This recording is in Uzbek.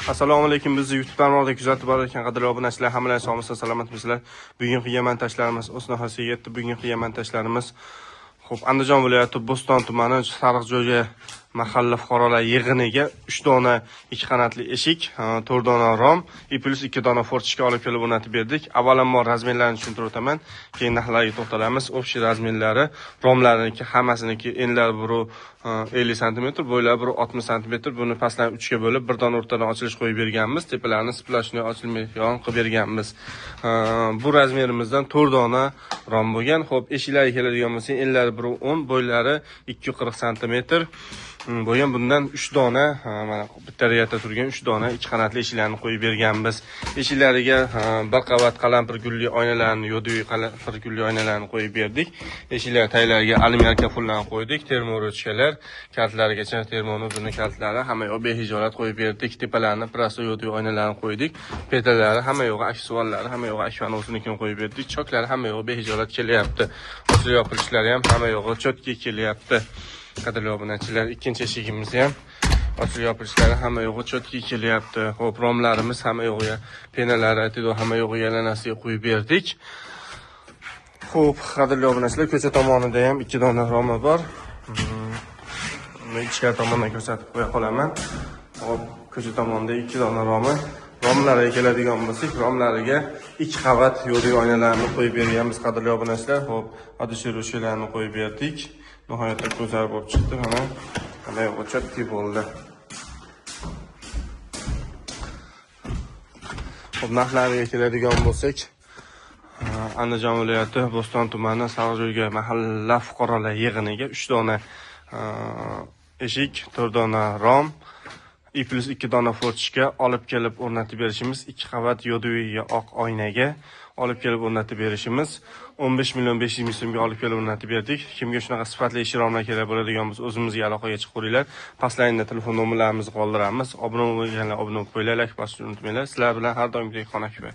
Assalomu alaykum. Bizni YouTube tarmog'ida kuzatib borayotgan qadrli obunachilar, hammalar sog'misiz, salomatmisizlar? Bugungi qilgan montajlarimiz o'z nihoyasiga yetdi. Bugungi qilgan montajlarimiz Andijon viloyati Bo'ston tumani Sariqjo'ga mahalla fuqarolar yig'iniga 3 dona 2 qanotli eshik, 4 dona rom, plus 2 dona forchka olib kelib o'rnatib berdik. Avvalambor razmerlarini tushuntirib o'taman, keyin narxlarga to'xtalamiz. Общий razmerlari, romlariniki hammasiniki enlari biri 50 cm, bo'ylari biri 60 cm. Buni pastdan 3 ga bo'lib, bir dona o'rtadan ochilish qo'yib berganmiz. Tepalarini splashni ochilmaydigan qilib berganmiz. Bu razmerimizdan 4 dona rom bo'lgan. Xo'p, eshiklarga keladigan bo'lsa, enlari biri 10, bo'ylari 240 cm. Bo'lgan bundan 3 dona, mana bitta riyada turgan 3 dona 2 qanotli eshiklarni qo'yib berganmiz. Eshiklariga bir qavat qalampir gulli oynalarni, yo'diy qalampir gulli oynalarni qo'yib berdik. Eshiklar taglariga alyumin kapullarni qo'ydik, termoruchkalar, kaltlarigacha termonudni kaltlari hamma yoq behijolat qo'yib berdik. Tepalarini prosto yo'diy oynalarni qo'ydik. Petallari hamma yo'g'i aksuallari, hamma yo'g'i akvanosnikini qo'yib berdik. Choklari hamma yo'g'i behijolat kelyapti. Ochilib yopilishlari ham hamma yo'g'i chotki kelyapti. Qadrli obunachilar, ikkinchi eshigimiz ham ochilib yopilishlari hamma yo'g'i chotki kelyapti. Xo'p, romlarimiz hamma yo'g'iga, penalari aytadi, hamma yo'g'iga yalanasiga qo'yib berdik. Xo'p, qadrli obunachilar, ko'cha tomonida ham 2 dona romi bor. Uni ichkari tomondan ko'rsatib qo'ya qolaman. Xo'p, ko'cha tomonida 2 dona romi. Romlarga keladigan bo'lsak, romlariga 2 qavat yo'diy oynalarni qo'yib berganmiz, qadrli obunachilar. Xo'p, adishiruvchilarni qo'yib berdik. Nihoyatda go'zal bo'lib chiqdi. Mana yo'q chotki bo'ldi. Xo'p, narxlariga keladigan bo'lsak, Andijon viloyati Bo'ston tumani Sariqjo'ga mahalla fuqarolar yig'iniga 3 dona eshik, 4 dona rom, plus 2 dona forchka olib kelib o'rnatib berishimiz, 2 qavat yo'diy oq oynaga olib kelib o'rnatib berishimiz, 15 million 500 ming so'mga olib kelib o'rnatib berdik. Kimga shunaqa sifatli eshik romlar kerak bo'ladigan bo'lsa, o'zimizga aloqaga chiqib qo'ringlar. Pastlayinda telefon nomerlarimizni qoldiramiz. Obuna bo'lganlar obuna bo'lib qo'yinglar, like bosishni unutmanglar. Sizlar bilan har doimgidek Xonakibay.